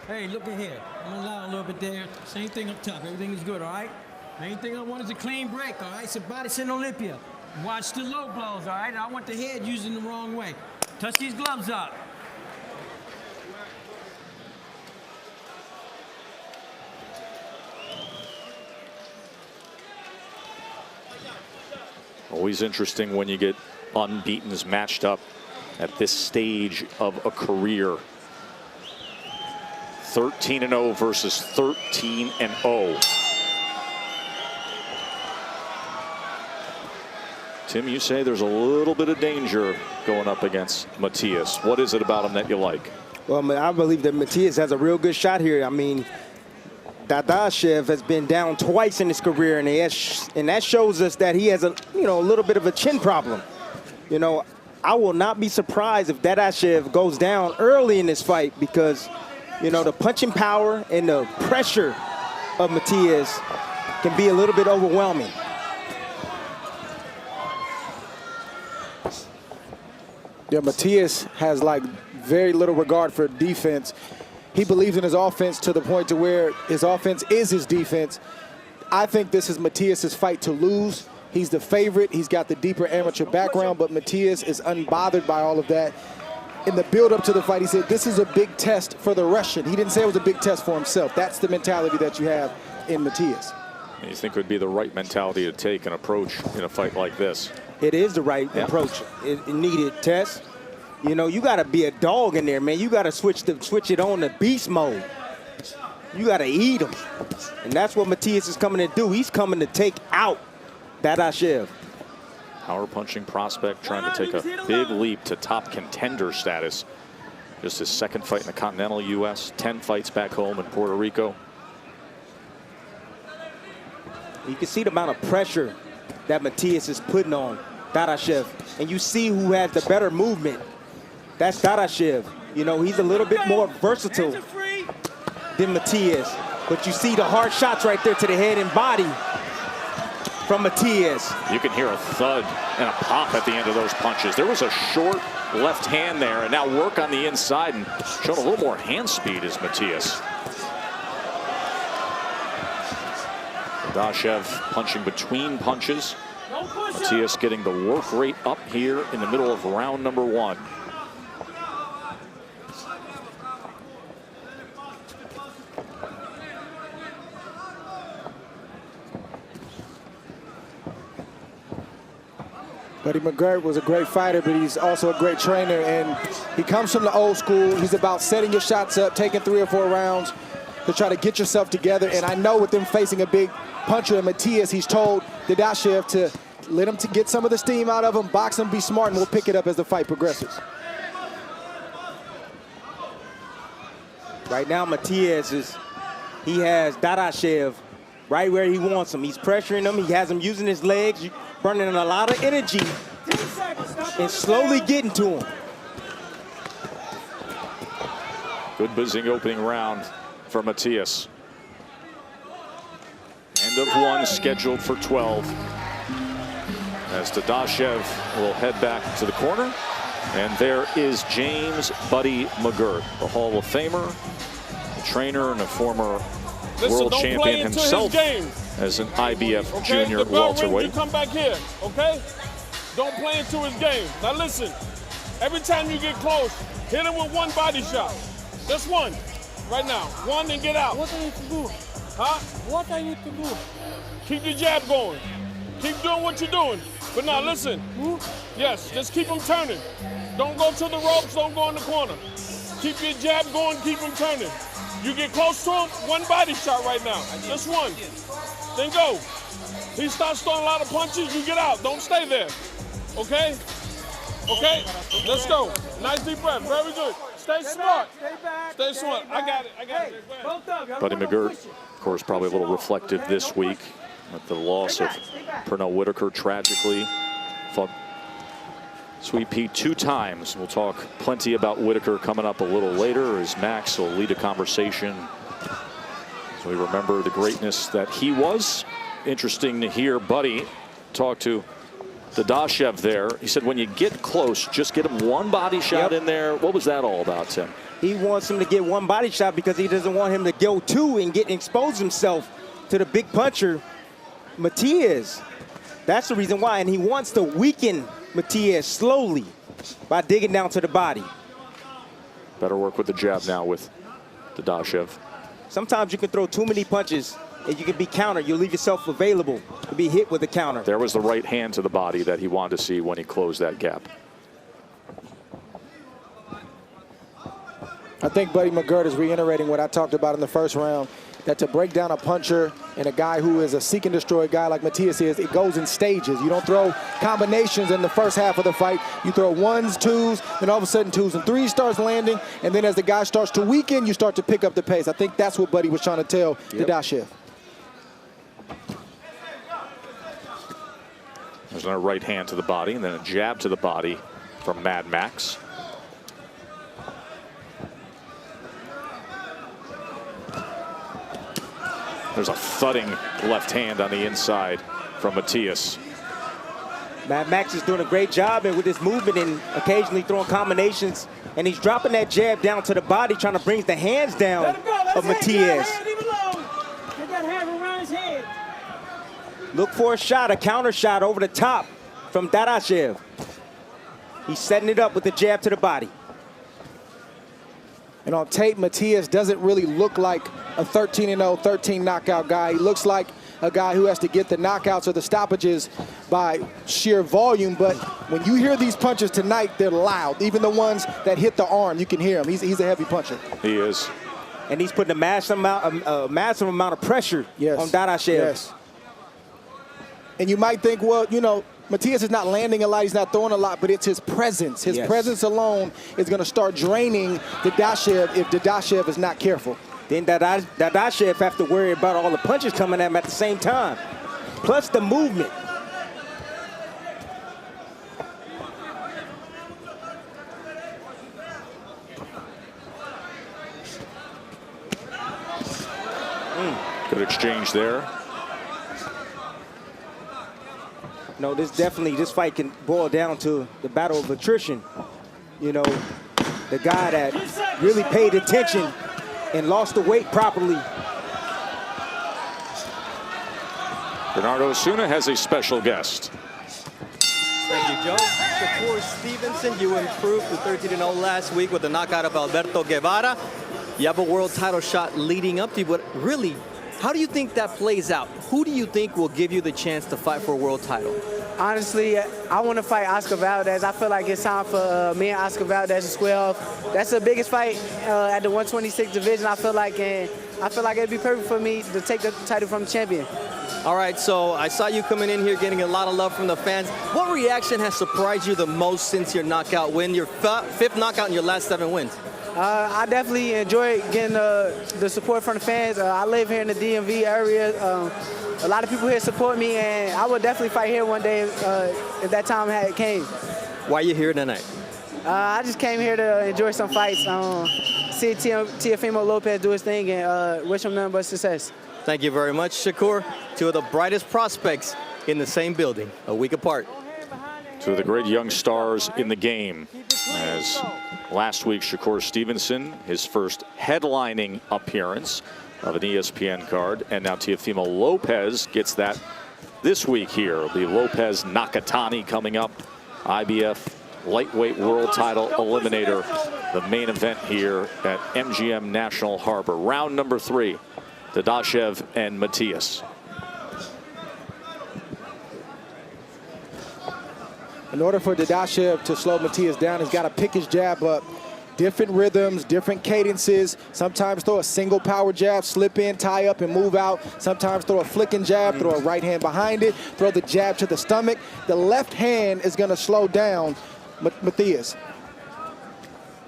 Hey, look at here. I'm gonna allow a little bit there. Same thing up top. Everything is good, all right? Main thing I want is a clean break, all right? It's a body in Olympia. Watch the low blows, all right? I want the head using the wrong way. Touch these gloves up. Always interesting when you get unbeatens matched up at this stage of a career. 13-0 versus 13-0. Tim, you say there's a little bit of danger going up against Matias. What is it about him that you like? Well, I believe that Matias has a real good shot here. I mean, Dadashev has been down twice in his career, and that shows us that he has a little bit of a chin problem. I will not be surprised if Dadashev goes down early in this fight because, the punching power and the pressure of Matias can be a little bit overwhelming. Yeah, Matias has like very little regard for defense. He believes in his offense to the point to where his offense is his defense. I think this is Matias's fight to lose. He's the favorite. He's got the deeper amateur background, but Matias is unbothered by all of that. In the build-up to the fight, he said, this is a big test for the Russian. He didn't say it was a big test for himself. That's the mentality that you have in Matias. You think it would be the right mentality to take and approach in a fight like this? It is the right approach. It needed test. You got to be a dog in there, man. You got to switch it on to beast mode. You got to eat him. And that's what Matias is coming to do. He's coming to take out Dadashev. Power punching prospect trying to take a big leap to top contender status. Just his second fight in the continental U.S., 10 fights back home in Puerto Rico. You can see the amount of pressure that Matias is putting on Dadashev. And you see who has the better movement. That's Dadashev. He's a little bit more versatile than Matias. But you see the hard shots right there to the head and body from Matias. You can hear a thud and a pop at the end of those punches. There was a short left hand there, and now work on the inside and showing a little more hand speed is Matias. Dadashev punching between punches. Matias getting the work rate up here in the middle of round number 1. Buddy McGirt was a great fighter, but he's also a great trainer, and he comes from the old school. He's about setting your shots up, taking 3 or 4 rounds to try to get yourself together. And I know with them facing a big puncher in Matias, he's told Dadashev to let him to get some of the steam out of him, box him, be smart, and we'll pick it up as the fight progresses. Right now, Matias he has Dadashev right where he wants him. He's pressuring him. He has him using his legs, burning a lot of energy, and slowly getting to him. Good buzzing opening round for Matias. End of 1 scheduled for 12. As Dadashev will head back to the corner. And there is James Buddy McGirt, the Hall of Famer, a trainer and a former world champion himself as an IBF junior welterweight. You come back here, okay? Don't play into his game. Now listen, every time you get close, hit him with 1 body shot. Just 1, right now. 1 and get out. What are you to do? Huh? What are you to do? Keep your jab going. Keep doing what you're doing. But now listen, yes, just keep him turning. Don't go to the ropes, don't go in the corner. Keep your jab going, keep him turning. You get close to him, 1 body shot right now. Just 1. Then go. He starts throwing a lot of punches, you get out. Don't stay there. Okay? Okay? Let's go. Nice deep breath. Very good. Stay smart. Stay smart. I got it. Buddy McGirt, of course, probably a little reflective this week with the loss of Pernell Whitaker tragically. Fought Sweet Pete 2 times. We'll talk plenty about Whitaker coming up a little later as Max will lead a conversation. So we remember the greatness that he was. Interesting to hear Buddy talk to Dadashev there. He said when you get close, just get him one body shot in there. What was that all about, Tim? He wants him to get one body shot because he doesn't want him to go two and expose himself to the big puncher, Matias. That's the reason why. And he wants to weaken Matias slowly by digging down to the body. Better work with the jab now with Dadashev. Sometimes you can throw too many punches and you can be countered. You'll leave yourself available to be hit with a counter. There was the right hand to the body that he wanted to see when he closed that gap. I think Buddy McGirt is reiterating what I talked about in the first round, that to break down a puncher and a guy who is a seek and destroy guy like Matias is, it goes in stages. You don't throw combinations in the first half of the fight. You throw ones, twos, then all of a sudden twos and threes starts landing, and then as the guy starts to weaken, you start to pick up the pace. I think that's what Buddy was trying to tell Dadashev. There's another right hand to the body and then a jab to the body from Mad Max. There's a thudding left hand on the inside from Matias. Mad Max is doing a great job and with his movement and occasionally throwing combinations. And he's dropping that jab down to the body, trying to bring the hands down of Matias. Look for a shot, a counter shot over the top from Dadashev. He's setting it up with the jab to the body. And on tape, Matias doesn't really look like a 13-0, 13 knockout guy. He looks like a guy who has to get the knockouts or the stoppages by sheer volume. But when you hear these punches tonight, they're loud. Even the ones that hit the arm, you can hear him. He's a heavy puncher. He is. And he's putting a massive amount of pressure on Dadashev. Yes. And you might think, well, you know, Matias is not landing a lot, he's not throwing a lot, but it's his presence. His presence alone is going to start draining Dadashev if Dadashev is not careful. Then Dadashev have to worry about all the punches coming at him at the same time, plus the movement. Good exchange there. No, this fight can boil down to the battle of attrition. You know, the guy that really paid attention and lost the weight properly. Bernardo Osuna has a special guest. Thank you, Joe. Shakur Stevenson, you improved to 13-0 last week with the knockout of Alberto Guevara. You have a world title shot leading up to you, but really, how do you think that plays out? Who do you think will give you the chance to fight for a world title? Honestly, I want to fight Oscar Valdez. I feel like it's time for me and Oscar Valdez to square off. That's the biggest fight at the 126 division. I feel like it'd be perfect for me to take the title from the champion. All right, so I saw you coming in here getting a lot of love from the fans. What reaction has surprised you the most since your knockout win, your fifth knockout in your last 7 wins? I definitely enjoy getting the support from the fans. I live here in the DMV area. A lot of people here support me, and I would definitely fight here one day if that time came. Why are you here tonight? I just came here to enjoy some fights, see Teofimo Lopez do his thing, and wish him nothing but success. Thank you very much, Shakur. Two of the brightest prospects in the same building, a week apart. Two of the great young stars in the game. As last week, Shakur Stevenson, his first headlining appearance of an ESPN card, and now Teofimo Lopez gets that this week here. The Lopez Nakatani coming up, IBF lightweight world title eliminator, the main event here at MGM National Harbor. Round number 3, Dadashev and Matias. In order for Dadashev to slow Matias down, he's got to pick his jab up. Different rhythms, different cadences. Sometimes throw a single power jab, slip in, tie up, and move out. Sometimes throw a flicking jab, throw a right hand behind it, throw the jab to the stomach. The left hand is going to slow down Matias.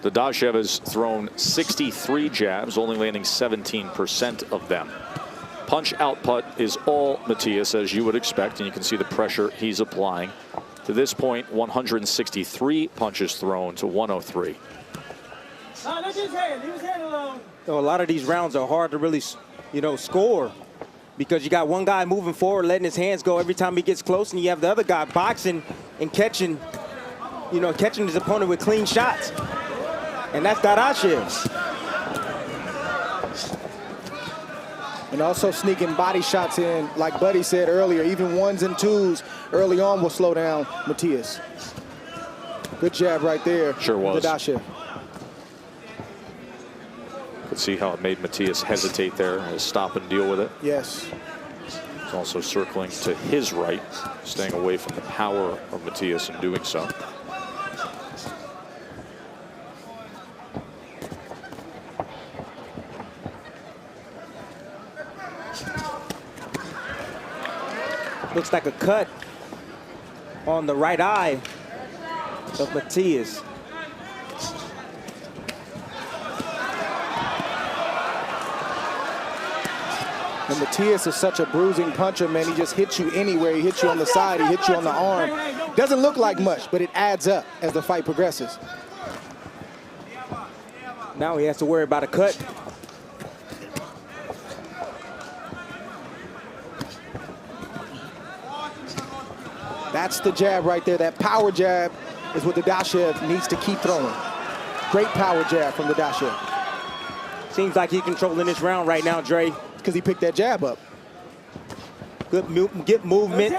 Dadashev has thrown 63 jabs, only landing 17% of them. Punch output is all Matias, as you would expect, and you can see the pressure he's applying. To this point, 163 punches thrown to 103. So a lot of these rounds are hard to really, score because you got one guy moving forward, letting his hands go every time he gets close, and you have the other guy boxing and catching, catching his opponent with clean shots. And that's Dadashev. And also sneaking body shots in, like Buddy said earlier, even ones and twos early on will slow down Matias. Good jab right there. Sure was. Dadashev. Could see how it made Matias hesitate there, stop and deal with it. Yes. He's also circling to his right, staying away from the power of Matias in doing so. Looks like a cut on the right eye of Matias. And Matias is such a bruising puncher, man. He just hits you anywhere. He hits you on the side. He hits you on the arm. Doesn't look like much, but it adds up as the fight progresses. Now he has to worry about a cut. That's the jab right there. That power jab is what Dadashev needs to keep throwing. Great power jab from Dadashev. Seems like he's controlling this round right now, Dre. Because he picked that jab up. Good movement.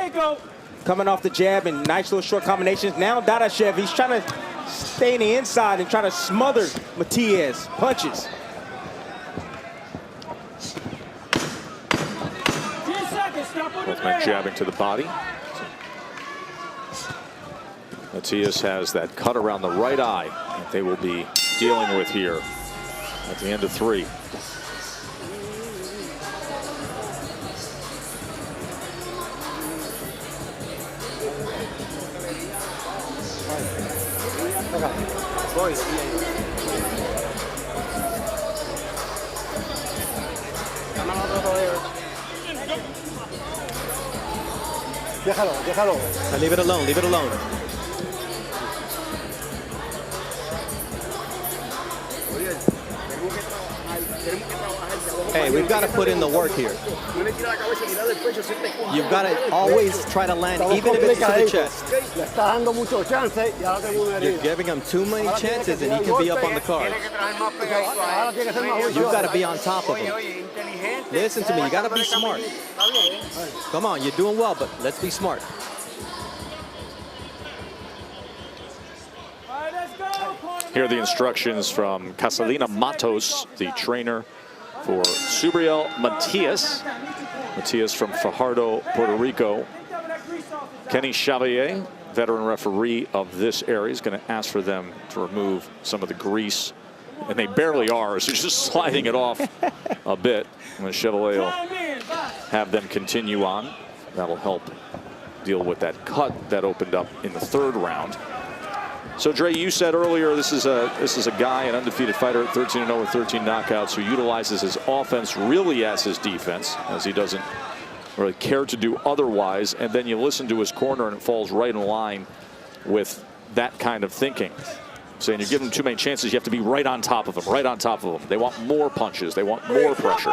Coming off the jab and nice little short combinations. Now Dadashev, he's trying to stay in the inside and try to smother Matias. Punches. 10 seconds, stop on the Both men bed. jabbing to the body. Matias has that cut around the right eye that they will be dealing with here at the end of 3. Leave it alone, leave it alone. Hey, we've got to put in the work here. You've got to always try to land, even if it's to the chest. You're giving him too many chances and he can be up on the card. You've got to be on top of him. Listen to me, you got to be smart. Come on, you're doing well, but let's be smart. Here are the instructions from Casalina Matos, the trainer for Subriel Matias. Matias from Fajardo, Puerto Rico. Kenny Chevalier, veteran referee of this area, is going to ask for them to remove some of the grease. And they barely are, so just sliding it off a bit. And Chevalier will have them continue on. That'll help deal with that cut that opened up in the 3rd round. So Dre, you said earlier this is a guy, an undefeated fighter at 13-0 with 13 knockouts, who utilizes his offense really as his defense, as he doesn't really care to do otherwise. And then you listen to his corner and it falls right in line with that kind of thinking. Saying you give them too many chances, you have to be right on top of them, right on top of them. They want more punches, they want more pressure.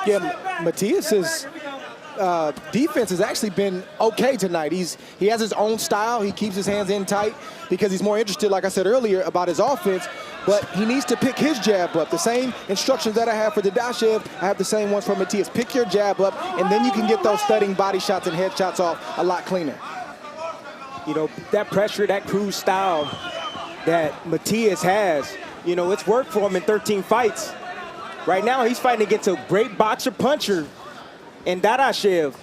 Yeah, Matias's defense has actually been okay tonight. He has his own style. He keeps his hands in tight because he's more interested, like I said earlier, about his offense. But he needs to pick his jab up. The same instructions that I have for Dadashev, I have the same ones for Matias. Pick your jab up, and then you can get those thudding body shots and head shots off a lot cleaner. You know, that pressure, that cruise style that Matias has, you know, it's worked for him in 13 fights. Right now, he's fighting against a great boxer puncher in Dadashev.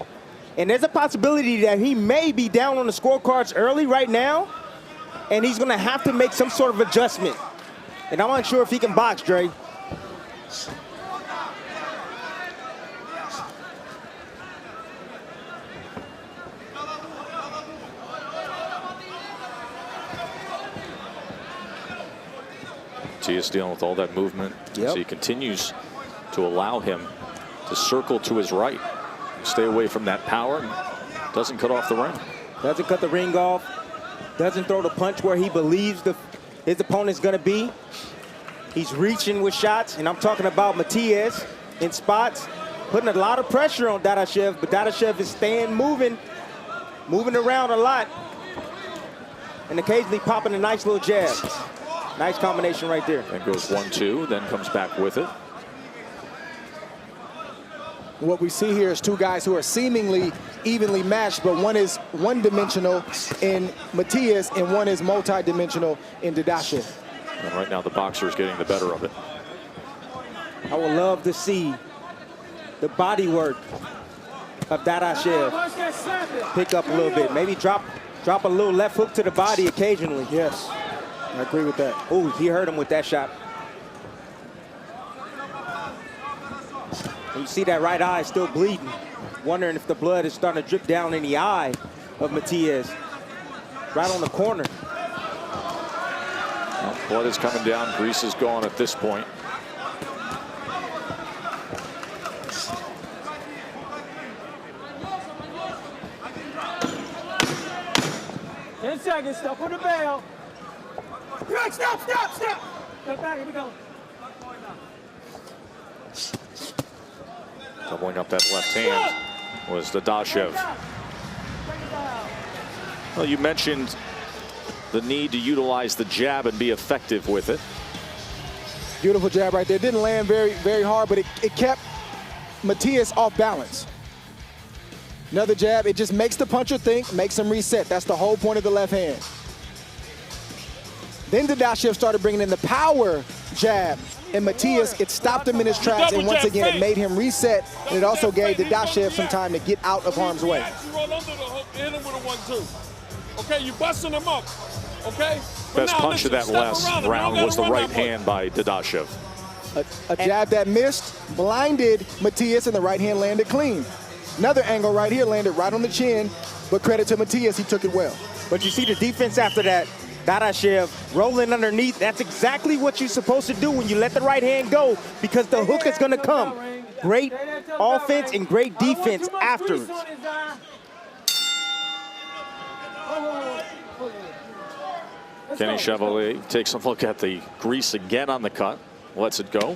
And there's a possibility that he may be down on the scorecards early right now, and he's going to have to make some sort of adjustment. And I'm unsure if he can box, Dre. Matias dealing with all that movement as he continues to allow him to circle to his right. Stay away from that power. And doesn't cut off the ring. Doesn't cut the ring off. Doesn't throw the punch where he believes his opponent's going to be. He's reaching with shots, and I'm talking about Matias in spots. putting a lot of pressure on Dadashev, but Dadashev is staying moving around a lot, and occasionally popping a nice little jab. Nice combination right there. And goes 1-2, then comes back with it. What we see here is two guys who are seemingly evenly matched, but one is one-dimensional in Matias and one is multi-dimensional in Dadashev. And right now the boxer is getting the better of it. I would love to see the body work of Dadashev pick up a little bit. Maybe drop a little left hook to the body occasionally. Yes, I agree with that. Oh, he hurt him with that shot. And you see that right eye still bleeding. Wondering if the blood is starting to drip down in the eye of Matias. Right on the corner. Well, blood is coming down. Grease is gone at this point. Seconds, stop on the bell. Stop. Step back, here we go. Doubling up that left hand was Dadashev. Well, you mentioned the need to utilize the jab and be effective with it. Beautiful jab right there. Didn't land very, very hard, but it kept Matias off balance. Another jab, it just makes the puncher think, makes him reset. That's the whole point of the left hand. Then Dadashev started bringing in the power jab, and Matias, it stopped him in his tracks, and once again, it made him reset, and it also gave Dadashev some time to get out of harm's way. You roll under the hook, hit him with a 1-2. Okay, you busting him up, okay? Best punch of that last round was the right hand by Dadashev. A jab that missed, blinded Matias, and the right hand landed clean. Another angle right here landed right on the chin, but credit to Matias, he took it well. But you see the defense after that. Dadashev rolling underneath. That's exactly what you're supposed to do when you let the right hand go, because the hook is going to come. Great offense and great defense afterwards. Kenny Chevalier takes a look at the grease again on the cut. Lets it go.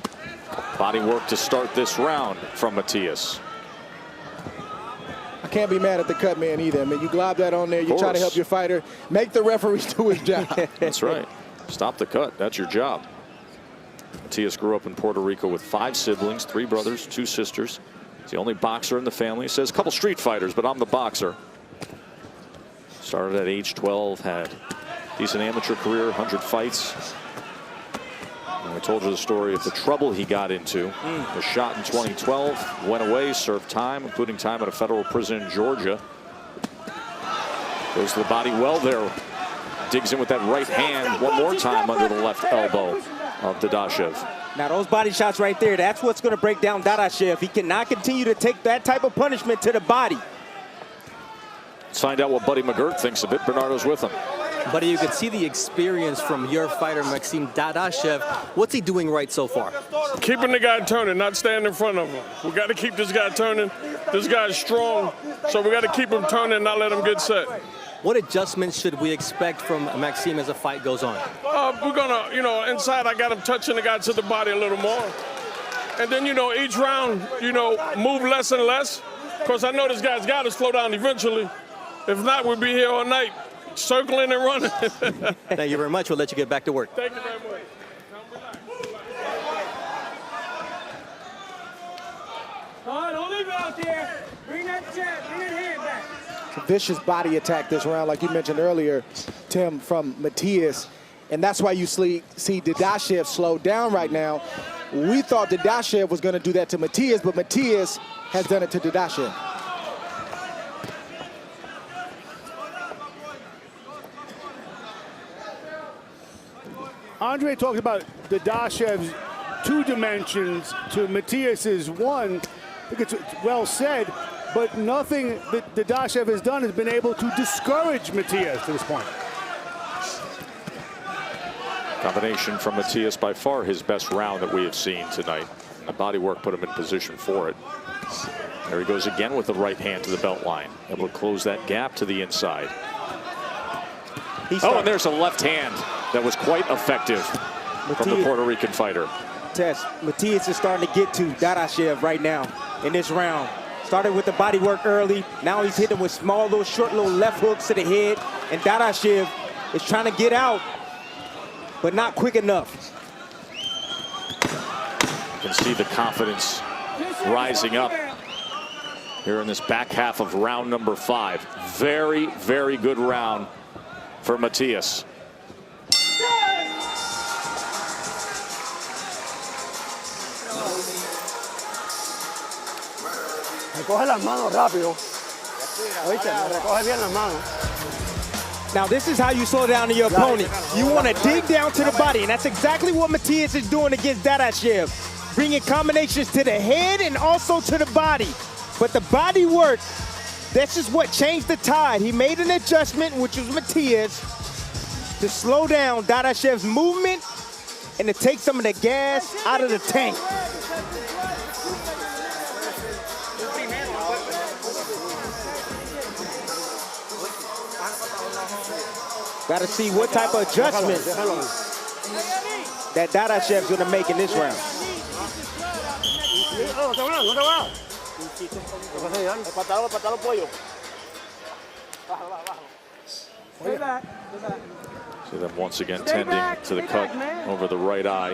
Body work to start this round from Matias. I can't be mad at the cut man either. I mean, you glob that on there, you try to help your fighter, make the referee do his job. That's right. Stop the cut. That's your job. Matias grew up in Puerto Rico with 5 siblings, 3 brothers, 2 sisters. He's the only boxer in the family. He says a couple street fighters, but I'm the boxer. Started at age 12, had decent amateur career, 100 fights. And I told you the story of the trouble he got into. Was shot in 2012, went away, served time, including time at a federal prison in Georgia. Goes to the body well there. Digs in with that right hand one more time under the left elbow of Dadashev. Now those body shots right there, that's what's going to break down Dadashev. He cannot continue to take that type of punishment to the body. Let's find out what Buddy McGirt thinks of it. Bernardo's with him. Buddy, you could see the experience from your fighter, Maxim Dadashev. What's he doing right so far? Keeping the guy turning, not standing in front of him. We got to keep this guy turning. This guy's strong, so we got to keep him turning, not let him get set. What adjustments should we expect from Maxim as the fight goes on? We're going to, inside I got him touching the guy to the body a little more. And then, each round, move less and less. Because I know this guy's got to slow down eventually. If not, we'll be here all night, circling and running. Thank you very much. We'll let you get back to work. Thank you very much. Don't leave it out there. Bring that hand back. It's a vicious body attack this round, like you mentioned earlier, Tim, from Matias. And that's why you see Dadashev slow down right now. We thought Dadashev was going to do that to Matias, but Matias has done it to Dadashev. Andre talked about Dadashev's 2 dimensions to Matias's 1. I think it's well said, but nothing that Dadashev has done has been able to discourage Matias to this point. Combination from Matias, by far his best round that we have seen tonight. The body work put him in position for it. There he goes again with the right hand to the belt line. Able to close that gap to the inside. Oh, and there's a left hand that was quite effective from the Puerto Rican fighter. Matias is starting to get to Dadashev right now. in this round. Started with the body work early. Now he's hitting with small, little short, little left hooks to the head. And Dadashev is trying to get out, but not quick enough. You can see the confidence rising up here in this back half of round number 5. Very, very good round for Matias. Recoge las manos rápido. Oíste, recoge bien las manos. Now this is how you slow down your opponent. You want to dig down to the body, and that's exactly what Matias is doing against Dadashev. Bringing combinations to the head and also to the body. But the body work, this is what changed the tide. He made an adjustment, which was Matias, to slow down Dadashev's movement and to take some of the gas out of the tank. Got to see what type of adjustment that Dadashev's going to make in this round. See them once again tending to the cut over the right eye.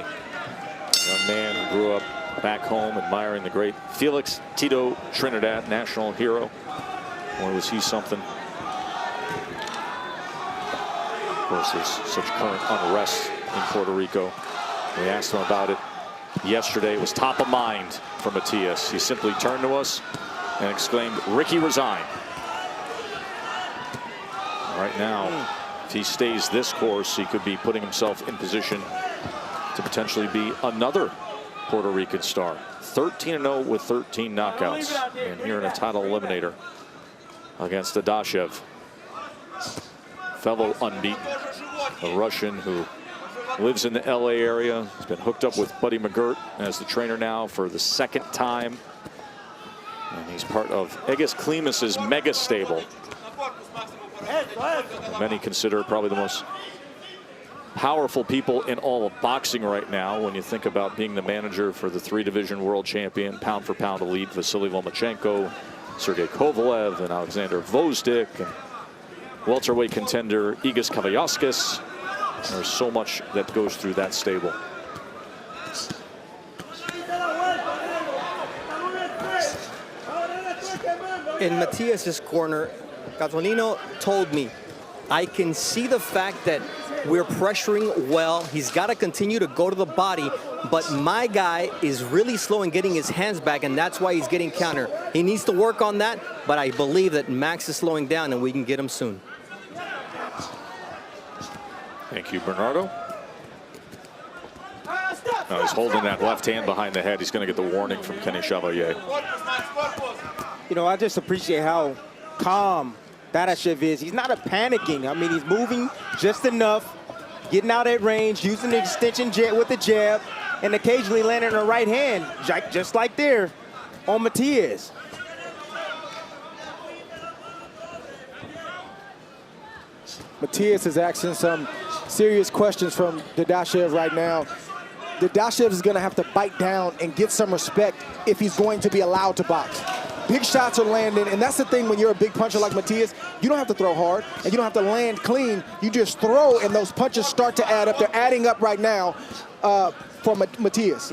Young man who grew up back home admiring the great Felix Tito Trinidad, national hero. Boy, was he something. Of course, there's such current unrest in Puerto Rico. We asked him about it yesterday. It was top of mind for Matias. He simply turned to us and exclaimed, "Ricky, resign." Right now, if he stays this course, he could be putting himself in position to potentially be another Puerto Rican star. 13-0 with 13 knockouts. And here in a title eliminator against Dadashev. Fellow unbeaten, a Russian who lives in the LA area. He's been hooked up with Buddy McGirt as the trainer now for the 2nd time. And he's part of Egis Klimas's mega stable. Many consider probably the most powerful people in all of boxing right now when you think about being the manager for the 3-division world champion, pound-for-pound elite Vasily Lomachenko, Sergey Kovalev, and Alexander Gvozdyk, and welterweight contender Igis Kavayaskis. There's so much that goes through that stable. In Matias's corner, Gasolino told me, I can see the fact that we're pressuring well. He's got to continue to go to the body, but my guy is really slow in getting his hands back, and that's why he's getting counter. He needs to work on that, but I believe that Max is slowing down and we can get him soon. Thank you, Bernardo. Now he's holding that left hand behind the head. He's going to get the warning from Kenny Chevalier. You know, I just appreciate how calm Dadashev is. He's not panicking. I mean, he's moving just enough, getting out at range, using the extension jab with the jab, and occasionally landing a right hand, just like there on Matias. Matias is asking some serious questions from Dadashev right now. Dadashev is going to have to bite down and get some respect if he's going to be allowed to box. Big shots are landing, and that's the thing when you're a big puncher like Matias. You don't have to throw hard, and you don't have to land clean. You just throw, and those punches start to add up. They're adding up right now for Matias.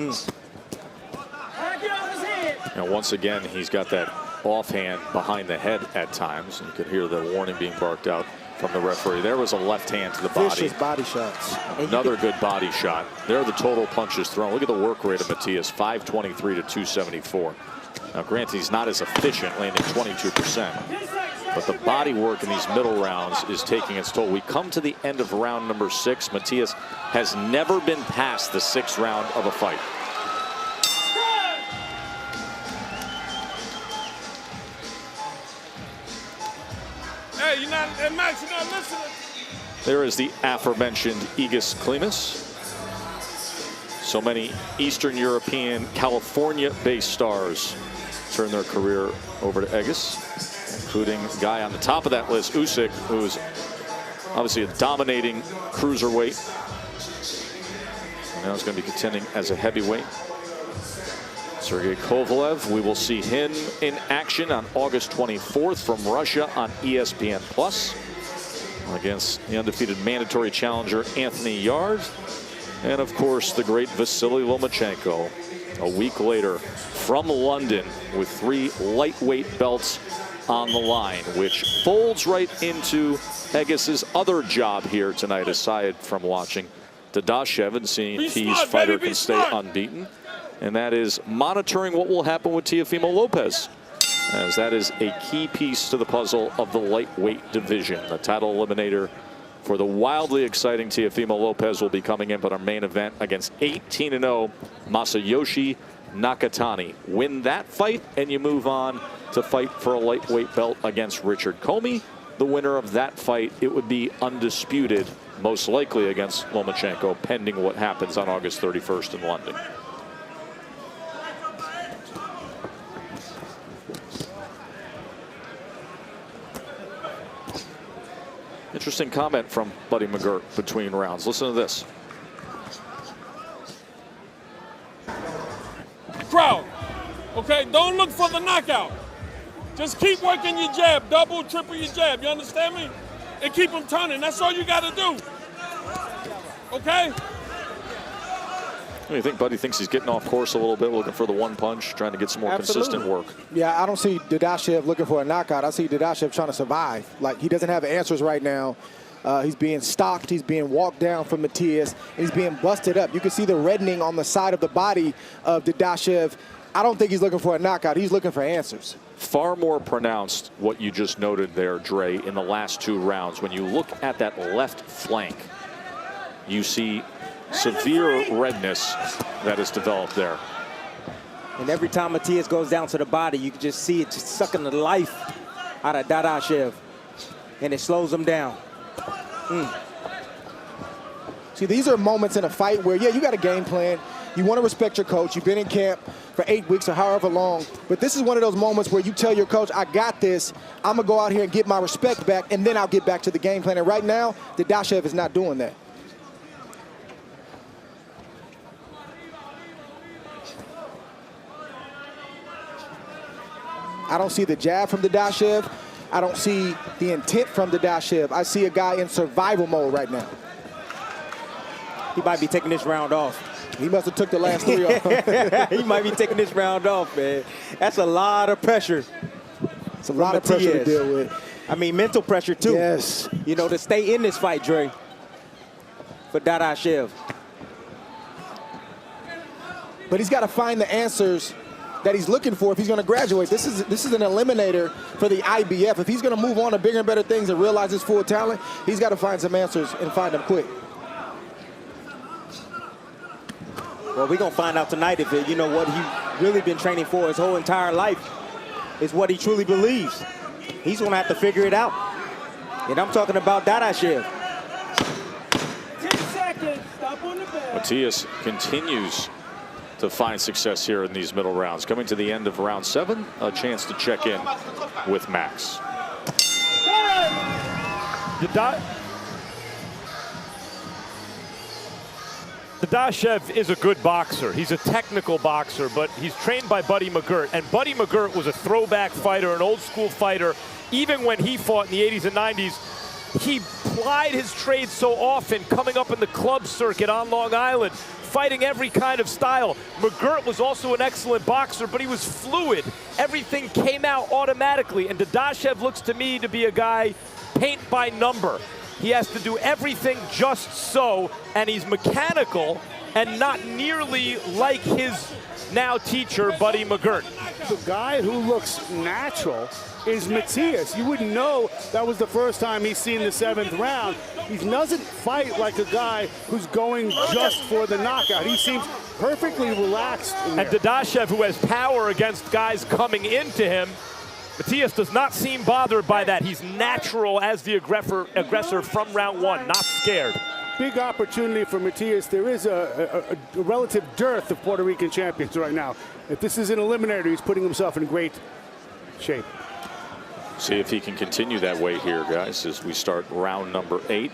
Now, once again, he's got that offhand behind the head at times. And you could hear the warning being barked out from the referee. There was a left hand to the body. Vicious body shots. Another good body shot. There are the total punches thrown. Look at the work rate of Matias, 523 to 274. Now, granted, he's not as efficient, landing 22%. But the body work in these middle rounds is taking its toll. We come to the end of round number 6. Matias has never been past the 6th round of a fight. Hey, you're not, hey, Max, you're not listening. There is the aforementioned Egis Klimas. So many Eastern European, California-based stars turn their career over to Egis, including a guy on the top of that list, Usyk, who's obviously a dominating cruiserweight. And now he's going to be contending as a heavyweight. Sergey Kovalev, we will see him in action on August 24th from Russia on ESPN Plus against the undefeated mandatory challenger Anthony Yard. And of course, the great Vasily Lomachenko a week later from London with 3 lightweight belts on the line, which folds right into Hegis's other job here tonight, aside from watching Dadashev and seeing if his fighter can stay unbeaten. And that is monitoring what will happen with Teofimo Lopez, as that is a key piece to the puzzle of the lightweight division. The title eliminator for the wildly exciting Teofimo Lopez will be coming in, but our main event against 18-0 Masayoshi Nakatani. Win that fight and you move on to fight for a lightweight belt against Richard Comey. The winner of that fight, it would be undisputed, most likely against Lomachenko, pending what happens on August 31st in London. Interesting comment from Buddy McGirt between rounds. Listen to this. Crowd, okay, don't look for the knockout. Just keep working your jab, double, triple your jab. You understand me? And keep them turning. That's all you got to do. Okay? What do you think, Buddy? Thinks he's getting off course a little bit, looking for the one punch, trying to get some more consistent work. Yeah, I don't see Dadashev looking for a knockout. I see Dadashev trying to survive. Like, he doesn't have answers right now. He's being stalked. He's being walked down from Matias. And he's being busted up. You can see the reddening on the side of the body of Dadashev. I don't think he's looking for a knockout. He's looking for answers. Far more pronounced what you just noted there, Dre, in the last 2 rounds. When you look at that left flank, you see severe redness that is developed there. And every time Matias goes down to the body, you can just see it just sucking the life out of Dadashev. And it slows him down. See, these are moments in a fight where, yeah, you got a game plan. You want to respect your coach. You've been in camp for 8 weeks or however long. But this is one of those moments where you tell your coach, I got this. I'm going to go out here and get my respect back, and then I'll get back to the game plan. And right now, Dadashev is not doing that. I don't see the jab from Dadashev. I don't see the intent from Dadashev. I see a guy in survival mode right now. He might be taking this round off. He must have took the last 3 off. He might be taking this round off, man. That's a lot of pressure. It's a lot of pressure to deal with. I mean, mental pressure, too. Yes. You know, to stay in this fight, Dre, for Dadashev. But he's got to find the answers that he's looking for if he's going to graduate. This is an eliminator for the IBF. If he's going to move on to bigger and better things and realize his full talent, he's got to find some answers and find them quick. Well, we're going to find out tonight if, you know, what he's really been training for his whole entire life is what he truly believes. He's going to have to figure it out. And I'm talking about Dadashev. 10 seconds. Stop on the bell. Matias continues to find success here in these middle rounds. Coming to the end of round 7, a chance to check in with Max. Dadashev is a good boxer. He's a technical boxer, but he's trained by Buddy McGirt. And Buddy McGirt was a throwback fighter, an old school fighter. Even when he fought in the 80s and 90s, he plied his trade so often, coming up in the club circuit on Long Island, fighting every kind of style. McGirt was also an excellent boxer, but he was fluid. Everything came out automatically. And Dadashev looks to me to be a guy paint by number. He has to do everything just so, and he's mechanical and not nearly like his now teacher, Buddy McGirt. The guy who looks natural is Matias. You wouldn't know that was the first time he's seen the 7th round. He doesn't fight like a guy who's going just for the knockout. He seems perfectly relaxed in there. And Dadashev, who has power against guys coming into him, Matias does not seem bothered by that. He's natural as the aggressor from round 1, not scared. Big opportunity for Matias. There is a relative dearth of Puerto Rican champions right now. If this is an eliminator, he's putting himself in great shape. See if he can continue that way here, guys, as we start round number 8.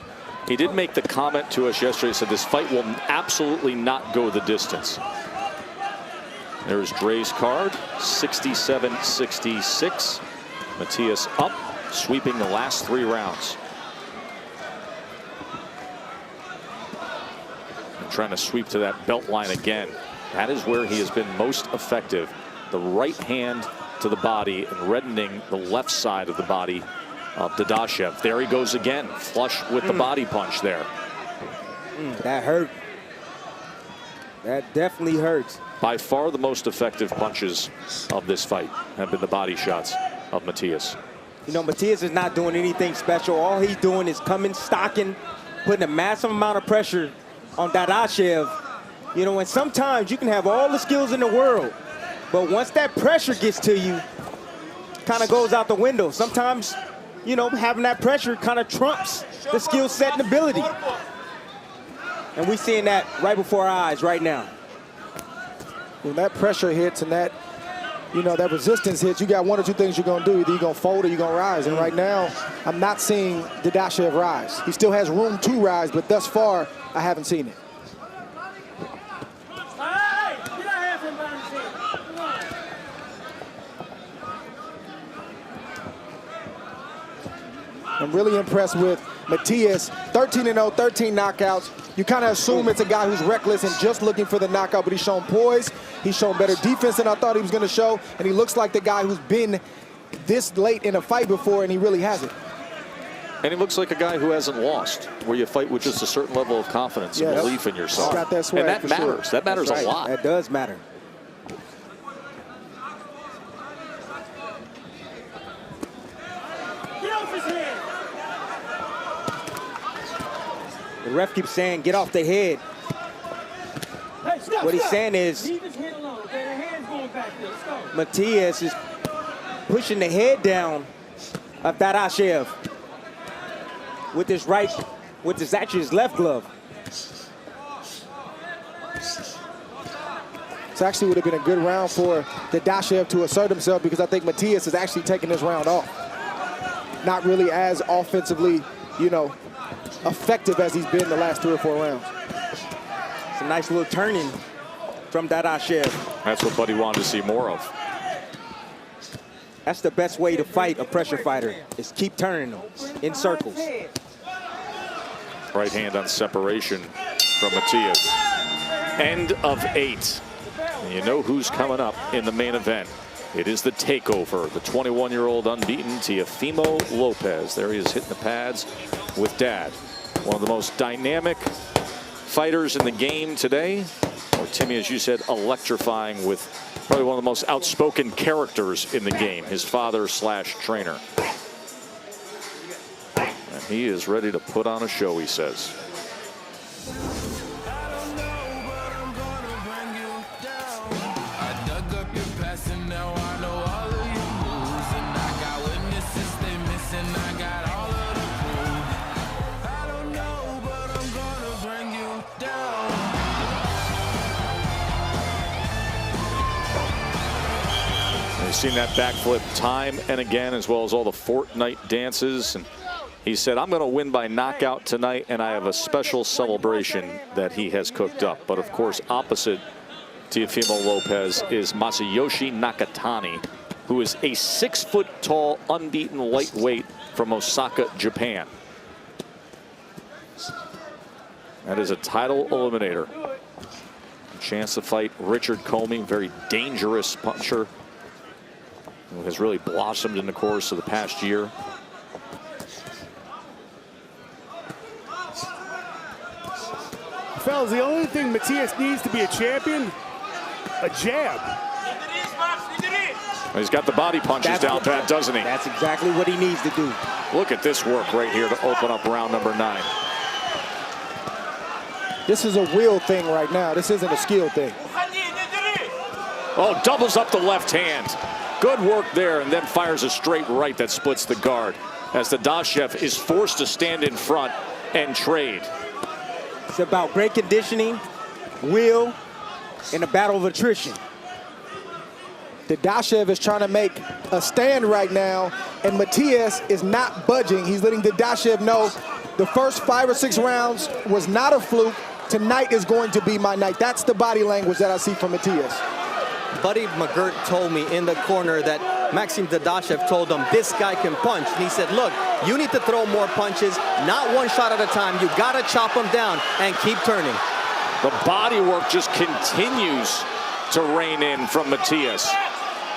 He did make the comment to us yesterday, said this fight will absolutely not go the distance. There's Dre's card, 67-66. Matias up, sweeping the last 3 rounds. And trying to sweep to that belt line again. That is where he has been most effective. The right hand to the body and reddening the left side of the body of Dadashev. There he goes again, flush with the body punch there. That hurt. That definitely hurts. By far the most effective punches of this fight have been the body shots of Matias. You know, Matias is not doing anything special. All he's doing is coming, stocking, putting a massive amount of pressure on Dadashev. You know, and sometimes you can have all the skills in the world, but once that pressure gets to you, kind of goes out the window. Sometimes, you know, having that pressure kind of trumps the skill set and ability. And we're seeing that right before our eyes right now. When that pressure hits and that, you know, that resistance hits, you got one or two things you're going to do. Either you're going to fold or you're going to rise. And right now, I'm not seeing Dadashev rise. He still has room to rise, but thus far, I haven't seen it. I'm really impressed with Matias, 13-0, 13 knockouts. You kind of assume it's a guy who's reckless and just looking for the knockout, but he's shown poise. He's shown better defense than I thought he was going to show, and he looks like the guy who's been this late in a fight before, and he really hasn't. And he looks like a guy who hasn't lost, where you fight with just a certain level of confidence and belief in yourself. Got that swag, and that matters. Sure. That matters a lot. That does matter. The ref keeps saying, get off the head. What he's saying is, Matias is pushing the head down of Dadashev with his right, with his actually his left glove. This actually would have been a good round for Dadashev to assert himself, because I think Matias is actually taking this round off. Not really as offensively, you know, effective as he's been the last 3 or 4 rounds. It's a nice little turning from Dadashev. That's what Buddy wanted to see more of. That's the best way to fight a pressure fighter, is keep turning them in circles. Right hand on separation from Matias. End of 8. And you know who's coming up in the main event. It is the takeover, the 21-year-old unbeaten Teofimo Lopez. There he is hitting the pads with Dad. One of the most dynamic fighters in the game today. Or Timmy, as you said, electrifying, with probably one of the most outspoken characters in the game, his father/trainer. And he is ready to put on a show, he says. We've seen that backflip time and again, as well as all the Fortnite dances. And he said, I'm going to win by knockout tonight, and I have a special celebration that he has cooked up. But of course, opposite Teofimo Lopez is Masayoshi Nakatani, who is a 6-foot-tall, unbeaten lightweight from Osaka, Japan. That is a title eliminator. Chance to fight Richard Comey, very dangerous puncher, who has really blossomed in the course of the past year. Fellas, the only thing Matias needs to be a champion, a jab. He's got the body punches down pat, doesn't he? That's exactly what he needs to do. Look at this work right here to open up round number 9. This is a will thing right now. This isn't a skill thing. Oh, doubles up the left hand. Good work there, and then fires a straight right that splits the guard, as Dadashev is forced to stand in front and trade. It's about great conditioning, will, and a battle of attrition. Dadashev is trying to make a stand right now, and Matias is not budging. He's letting Dadashev know the first 5 or 6 rounds was not a fluke. Tonight is going to be my night. That's the body language that I see from Matias. Buddy McGirt told me in the corner that Maxim Dadashev told him this guy can punch. And he said, look, you need to throw more punches, not one shot at a time. You got to chop him down and keep turning. The body work just continues to rein in from Matias.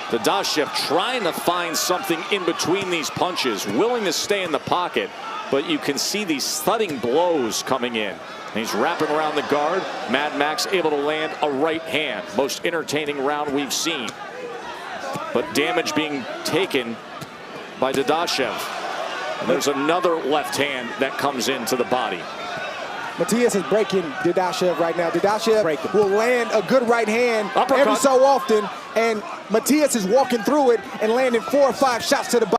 Dadashev trying to find something in between these punches, willing to stay in the pocket, but you can see these thudding blows coming in. And he's wrapping around the guard. Mad Max able to land a right hand. Most entertaining round we've seen. But damage being taken by Dadashev. And there's another left hand that comes into the body. Matias is breaking Dadashev right now. Dadashev will land a good right hand Uppercut. every so often, and Matias is walking through it and landing 4 or 5 shots to the body.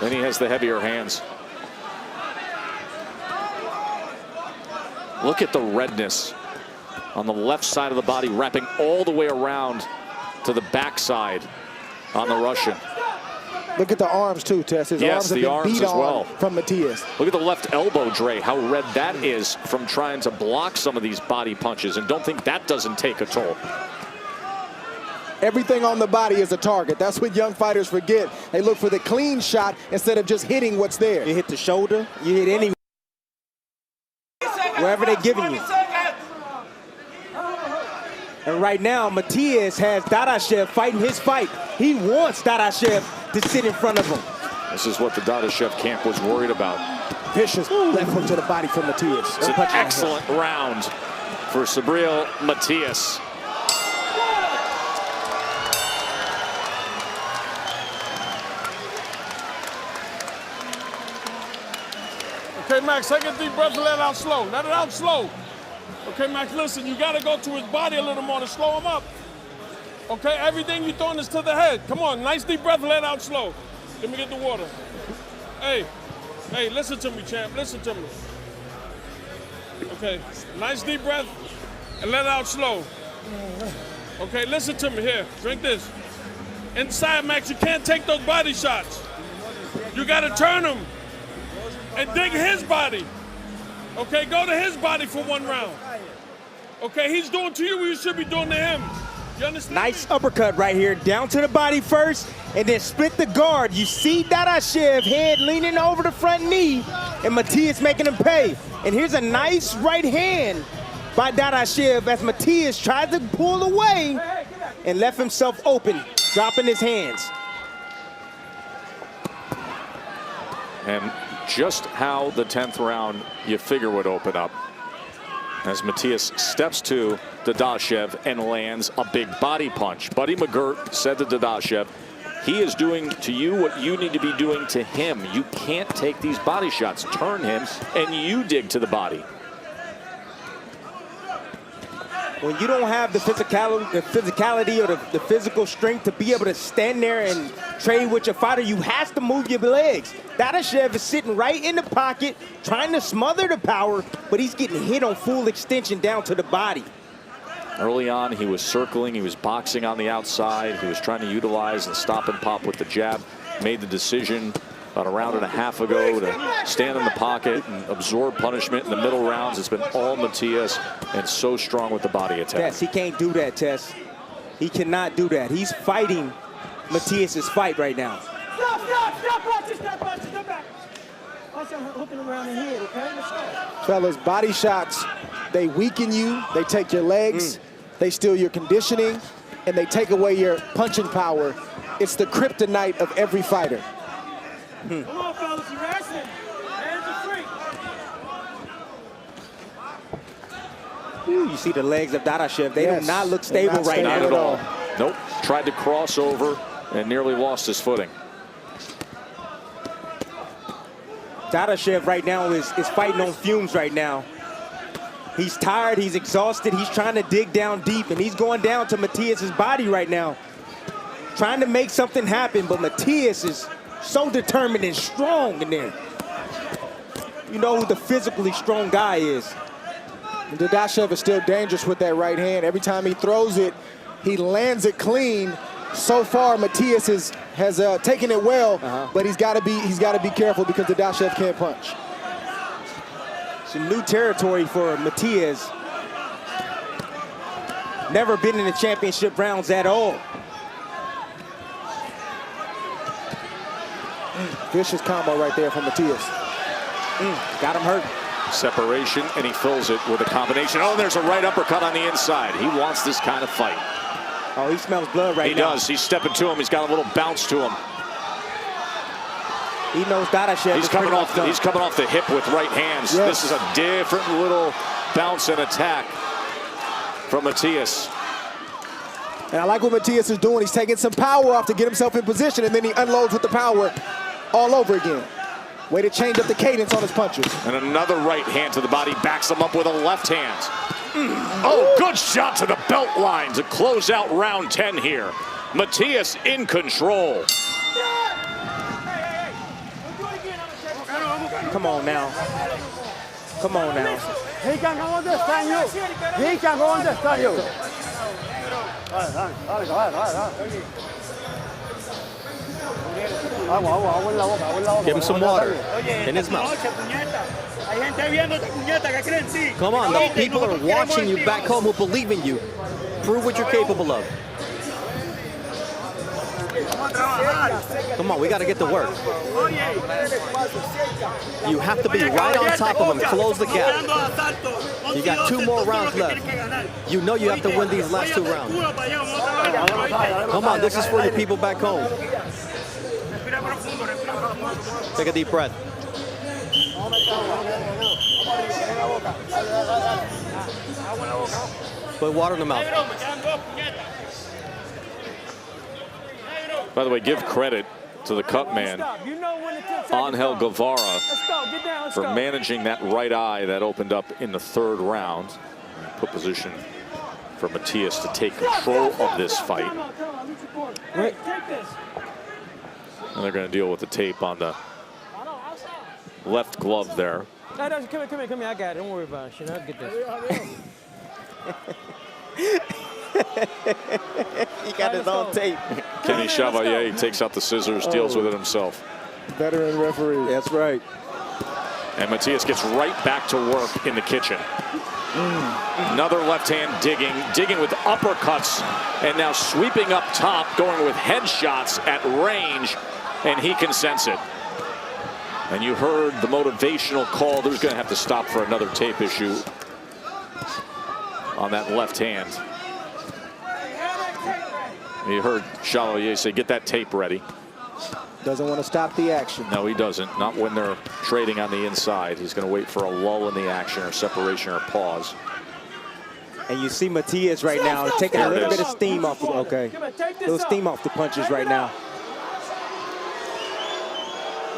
Then he has the heavier hands. Look at the redness on the left side of the body, wrapping all the way around to the backside on the Russian. Look at the arms too, Tess. His arms have been beat on from Matias. Look at the left elbow, Dre, how red that is from trying to block some of these body punches, and don't think that doesn't take a toll. Everything on the body is a target. That's what young fighters forget. They look for the clean shot instead of just hitting what's there. You hit the shoulder, you hit any wherever they're giving you. And right now, Matias has Dadashev fighting his fight. He wants Dadashev to sit in front of him. This is what the Dadashev camp was worried about. Vicious left hook to the body from Matias. It's an excellent round for Subriel Matias. Okay, Max, take a deep breath and let it out slow. Let it out slow. Okay, Max, listen, you got to go to his body a little more to slow him up. Okay, everything you're throwing is to the head. Come on, nice deep breath and let it out slow. Let me get the water. Hey, listen to me, champ. Listen to me. Okay, nice deep breath and let it out slow. Okay, listen to me. Here, drink this. Inside, Max, you can't take those body shots. You got to turn them and dig his body. Okay, go to his body for 1 round. Okay, he's doing to you what you should be doing to him. You understand? Nice uppercut right here, down to the body first, and then split the guard. You see Dadashev head leaning over the front knee, and Matias making him pay. And here's a nice right hand by Dadashev as Matias tried to pull away and left himself open, dropping his hands. And just how the 10th round you figure would open up, as Matias steps to Dadashev and lands a big body punch. Buddy McGirt said to Dadashev, he is doing to you what you need to be doing to him. You can't take these body shots. Turn him and you dig to the body. When you don't have the physicality or the physical strength to be able to stand there and trade with your fighter, you have to move your legs. Dadashev is sitting right in the pocket, trying to smother the power, but he's getting hit on full extension down to the body. Early on, he was circling, he was boxing on the outside, he was trying to utilize and stop and pop with the jab. Made the decision about a round and a half ago to stand in the pocket and absorb punishment in the middle rounds. It's been all Matias, and so strong with the body attack. Yes, he can't do that, Tess. He cannot do that. He's fighting Matias's fight right now. Fellas, body shots, they weaken you, they take your legs, they steal your conditioning, and they take away your punching power. It's the kryptonite of every fighter. Come on, fellas, you wrestling. Hands are free. Ooh, you see the legs of Dadashev. They do not look stable right now. Not at all. Nope. Tried to cross over and nearly lost his footing. Dadashev right now is fighting on fumes right now. He's tired, he's exhausted, he's trying to dig down deep, and he's going down to Matias's body right now, trying to make something happen, but Matias is so determined and strong in there. You know who the physically strong guy is. Dadashev is still dangerous with that right hand. Every time he throws it, he lands it clean. So far, Matias has taken it well, but he's got to be careful because Dadashev can't punch. It's a new territory for Matias. Never been in the championship rounds at all. Vicious combo right there from Matias. Got him hurt. Separation, and he fills it with a combination. Oh, there's a right uppercut on the inside. He wants this kind of fight. Oh, he smells blood right now. He does. He's stepping to him. He's got a little bounce to him. He knows Dadashev. He's coming off the hip with right hands. Yes. This is a different little bounce and attack from Matias. And I like what Matias is doing. He's taking some power off to get himself in position, and then he unloads with the power all over again. Way to change up the cadence on his punches. And another right hand to the body, backs him up with a left hand. Oh, good shot to the belt line to close out round 10 here. Matias in control. Come on now. Come on now. He can go understand you. He can go understand you. Give him some water in his mouth. Come on, the people are watching you back home who believe in you. Prove what you're capable of. Come on, we got to get to work. You have to be right on top of him, close the gap. You got 2 more rounds left. You know you have to win these last 2 rounds. Come on, this is for the people back home. Take a deep breath. Put water in the mouth. By the way, give credit to the cut man, Angel Guevara, for managing that right eye that opened up in the 3rd round. Put position for Matias to take control of this fight. And they're going to deal with the tape on the left glove there. No, come here, I got it. Don't worry about it. I'll get this. He got his own tape. Kenny Chevalier takes out the scissors, deals with it himself. Veteran referee. That's right. And Matias gets right back to work in the kitchen. Another left hand digging with uppercuts, and now sweeping up top, going with headshots at range, and he can sense it. And you heard the motivational call. There's going to have to stop for another tape issue on that left hand. You heard Chevalier say, get that tape ready. Doesn't want to stop the action. No, he doesn't. Not when they're trading on the inside. He's going to wait for a lull in the action or separation or pause. And you see Matias right now taking a little bit of steam off the, a little steam off the punches right now.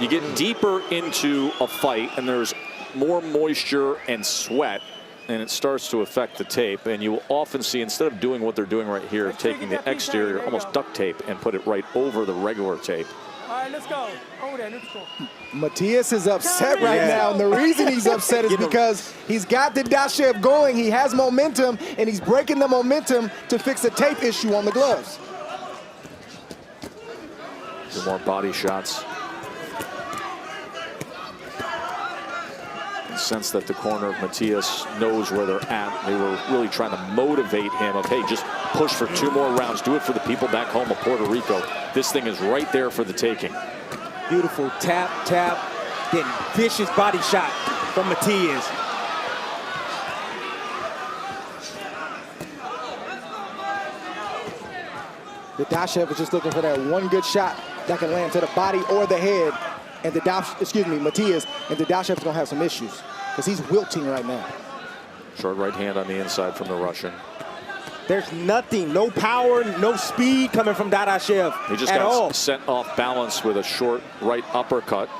You get deeper into a fight and there's more moisture and sweat, and it starts to affect the tape, and you will often see, instead of doing what they're doing right here, taking the exterior, almost duct tape, and put it right over the regular tape. All right, let's go. Over there, neutral. Matias is upset right now, and the reason he's upset is because he's got the Dadashev going, he has momentum, and he's breaking the momentum to fix a tape issue on the gloves. 2 more body shots. Sense that the corner of Matias knows where they're at. They were really trying to motivate him of, hey, just push for 2 more rounds. Do it for the people back home of Puerto Rico. This thing is right there for the taking. Beautiful tap, then vicious body shot from Matias. Dadashev is just looking for that one good shot that can land to the body or the head. And Matias, and Dadashev's gonna have some issues because he's wilting right now. Short right hand on the inside from the Russian. There's nothing, no power, no speed coming from Dadashev He just at got all. sent off balance with a short right uppercut.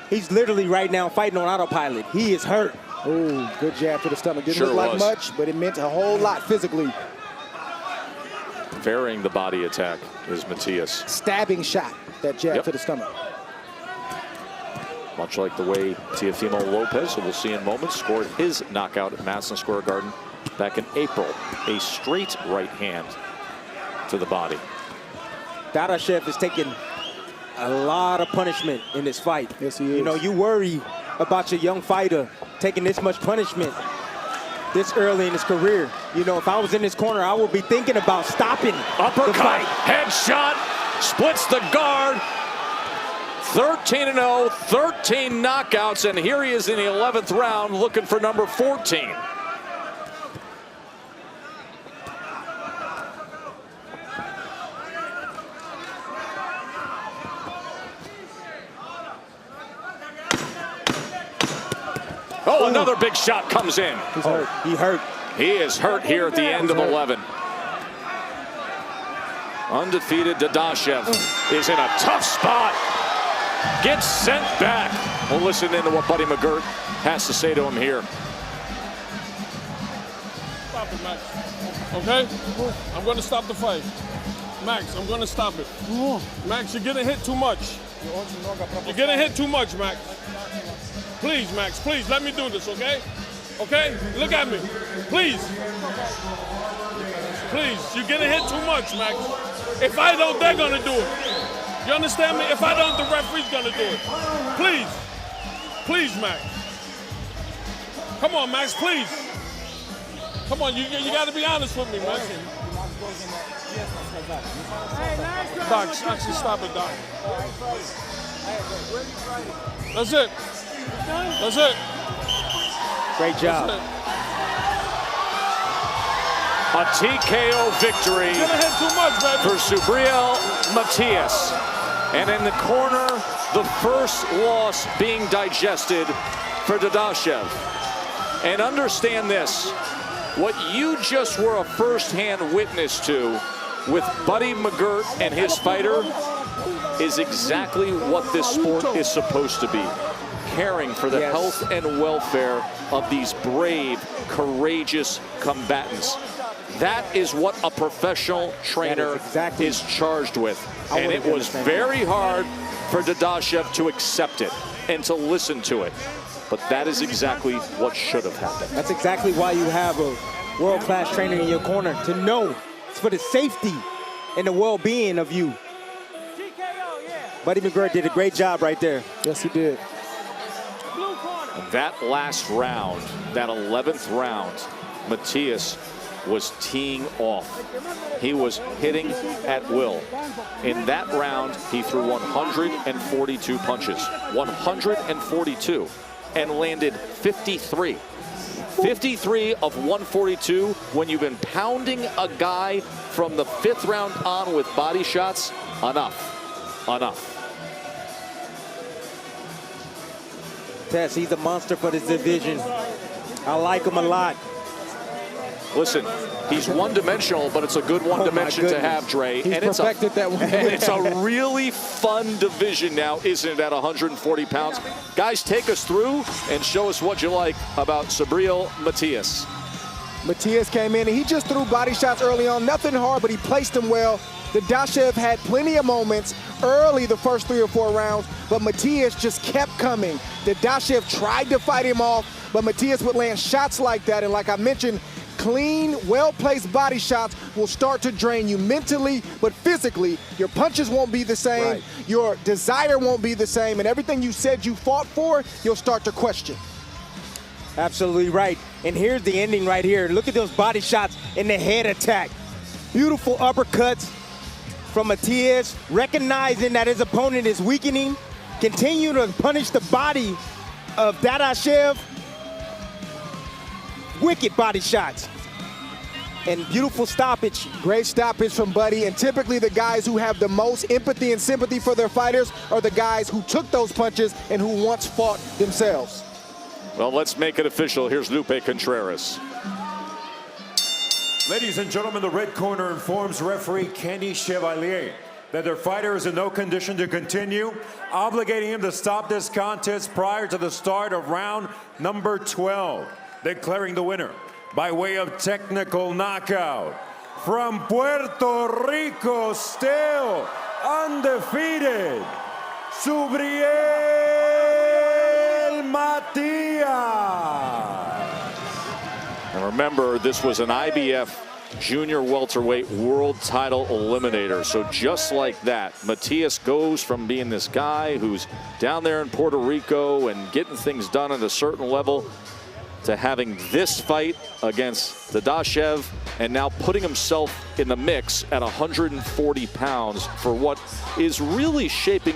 He's literally right now fighting on autopilot. He is hurt. Oh, good jab to the stomach. Didn't Sure look like was. much, but it meant a whole lot physically. Varying the body attack is Matias. Stabbing shot, that jab to the stomach. Much like the way Teofimo Lopez, who we'll see in moments, scored his knockout at Madison Square Garden back in April. A straight right hand to the body. Dadashev is taking a lot of punishment in this fight. Yes, he is. You know, you worry about your young fighter taking this much punishment. this early in his career. You know, if I was in this corner, I would be thinking about stopping Uppercut, the fight. headshot, splits the guard. 13-0, 13 knockouts, and here he is in the 11th round looking for number 14. Oh, another big shot comes in. He's hurt. He hurt. He is hurt here at the end of 11. Undefeated Dadashev is in a tough spot. Gets sent back. We'll listen in to what Buddy McGirt has to say to him here. Stop it, Max. Okay? I'm going to stop the fight. Max, I'm going to stop it. Max, you're getting hit too much. You're getting hit too much, Max. Please, Max, please, let me do this, okay? Okay? Look at me. Please. Please, you're getting hit too much, Max. If I don't, they're going to do it. You understand me? If I don't, the referee's going to do it. Please. Please, Max. Come on, Max, please. Come on, you got to be honest with me, Max. Doc, actually stop it, Doc. That's it. That's it. Great job. That's it. A TKO victory for Subriel Matias. And in the corner, the first loss being digested for Dadashev. And understand this, what you just were a first-hand witness to with Buddy McGirt and his fighter is exactly what this sport is supposed to be. Caring for the health and welfare of these brave, courageous combatants. That is what a professional trainer is charged with. And it was very hard for Dadashev to accept it and to listen to it. But that is exactly what should have happened. That's exactly why you have a world-class trainer in your corner, to know it's for the safety and the well-being of you. Buddy McGirt did a great job right there. Yes, he did. That last round, that 11th round, Matias was teeing off. He was hitting at will. In that round, he threw 142 punches. 142. And landed 53. 53 of 142 when you've been pounding a guy from the 5th round on with body shots. Enough. Enough. Tess, he's a monster for this division. I like him a lot. Listen, he's one-dimensional, but it's a good one dimension to have, Dre. He's and perfected that one. And it's a really fun division now, isn't it, at 140 pounds? Guys, take us through and show us what you like about Subriel Matias. Matias came in and he just threw body shots early on. Nothing hard, but he placed them well. Dadashev had plenty of moments early the first 3 or 4 rounds, but Matias just kept coming. Dadashev tried to fight him off, but Matias would land shots like that. And like I mentioned, clean, well-placed body shots will start to drain you mentally, but physically, your punches won't be the same, right. Your desire won't be the same, and everything you said you fought for, you'll start to question. Absolutely right. And here's the ending right here. Look at those body shots in the head attack. Beautiful uppercuts from Matias, recognizing that his opponent is weakening, continue to punish the body of Dadashev. Wicked body shots. And beautiful stoppage. Great stoppage from Buddy, and typically the guys who have the most empathy and sympathy for their fighters are the guys who took those punches and who once fought themselves. Well, let's make it official. Here's Lupe Contreras. Ladies and gentlemen, the red corner informs referee Kenny Chevalier that their fighter is in no condition to continue, obligating him to stop this contest prior to the start of round number 12. Declaring the winner by way of technical knockout from Puerto Rico, still undefeated, Subriel Matias. And remember, this was an IBF junior welterweight world title eliminator. So just like that, Matias goes from being this guy who's down there in Puerto Rico and getting things done at a certain level to having this fight against Dadashev and now putting himself in the mix at 140 pounds for what is really shaping